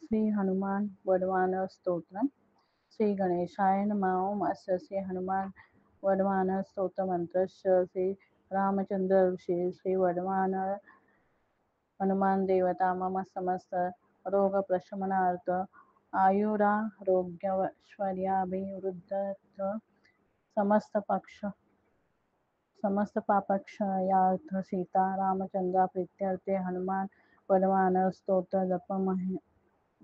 श्री हनुमान वरदान स्तोत्रम. श्री गणेशाय नमः. ओम अस्य श्री हनुमान वरदान स्तोत्र मंत्रस्य श्री रामचंद्र ऋषी श्री वरदान हनुमान देवता मम समस्त रोग प्रशमनार्थ आयुरारोग्यैश्वर्याभिवृद्ध्यर्थ समस्त पापक्षयार्थ सीता रामचंद्र प्रीत्यर्थे हनुमान वरदान स्तोत्र जपमहि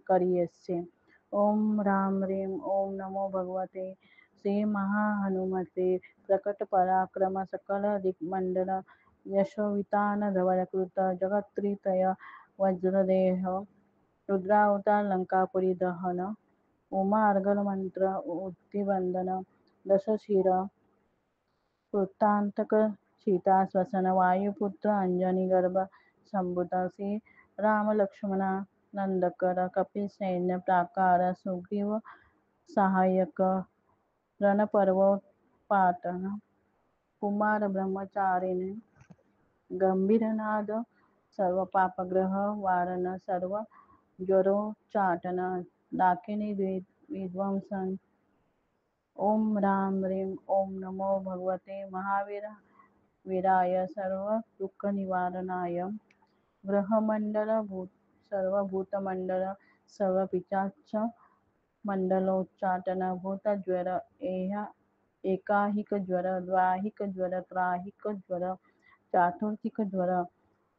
करियस्य. ओम राम ह्रीं ओम नमो भगवते श्री महाहनुमते प्रकट पराक्रम सकल दिक्मंडल यशोवितान धवलकृत जगत्त्रितय वज्रदेह रुद्रावतार लंकापुरी दहन उमार्गल मंत्र उद्धिवंदन दशशिर वृत्तांतक सीता स्वसन वायुपुत्र अंजनी गर्भ संभुत श्री राम लक्ष्मणा नंदकर कपि सैन्य प्राकार सुग्रीव सहायक रणपर्वोत्पाटन कुमार ब्रह्मचारिणी गंभीरनाद सर्व पापग्रह वारण सर्व ज्वरोच्चाटन डाकिनी विध्वंसन. ओम राम ह्रीं ओम नमो भगवते महावीराय सर्व दुःख निवारणाय ग्रहमंडल सर्व भूतमंडल सर्व पिचाच मंडलोच्चाटन भूतज्वर एकाहिक ज्वर द्वाहिक ज्वर त्राहिक ज्वर चातुर्थिक ज्वर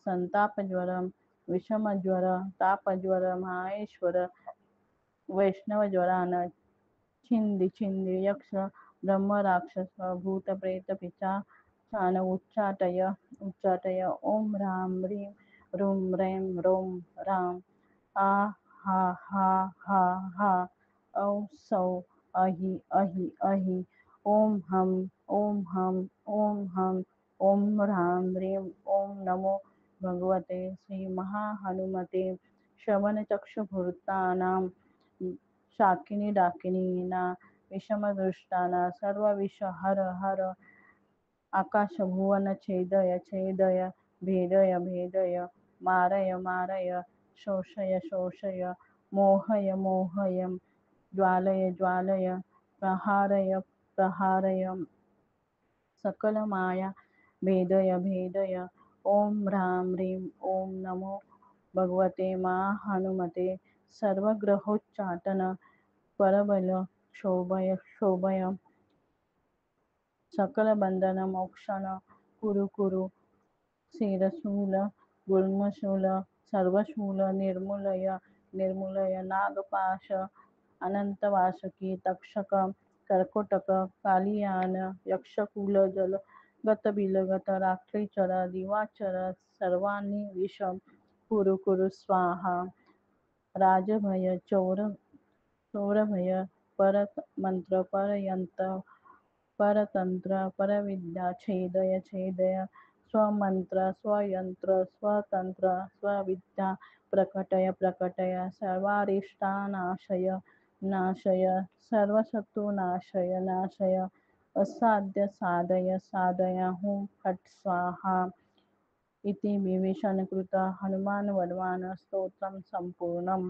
संताप ज्वर विषम ज्वर ताप ज्वर माहेश्वर वैष्णव ज्वरान छिंदी यक्ष ब्रह्म राक्षस भूत प्रेत पिशाचान उच्चाटय. ओम राम ह्रीं रूम रैं रोम राम आ हा हा हा हा औ सौ अहि अहि अहि ओम हम ओम हम ओम हम. ओम राम ह्रीं ओम नमो भगवते श्री महाहनुमते श्रवणचक्षुभूतानां शाकिनी डाकिनीना विषमदृष्टाना सर्व विष हर हर आकाश भुवन छेदय छेदय भेदय भेदय मारय मारय शोषय शोषय मोहय मोहय ज्वालय ज्वालय प्रहारय प्रहारय सकल माया भेदय भेदय. ओम राम ह्रीं ओम नमो भगवते महाहनुमते सर्वग्रहोच्चाटन परबल क्षोभय क्षोभय सकल बंधन मोक्षण कुरु कुरु शिरशूल गुल्मशूल सर्वशूल निर्मूलय निर्मूलय नागपाश अनंतवासुकी तक्षक कर्कोटक कालियान यक्षकुल जल गत बिलगत रात्रीचर दिवाचर सर्वांनी विषम कुरु कुरु स्वाहा. राजभय चोरभय परमंत्र परयंत्र परतंत्र परविद्या छेदय छेदय स्वमंत्र स्वयंत्र स्वतंत्र स्वविद्या प्रकटय प्रकटय सर्वारिष्टानाशय नाशय सर्वशत्रुनाशय नाशय असाध्य साधय साधय हुं फट् स्वाहा इति विभीषणकृत हनुमान वरदान स्तोत्रम संपूर्णम.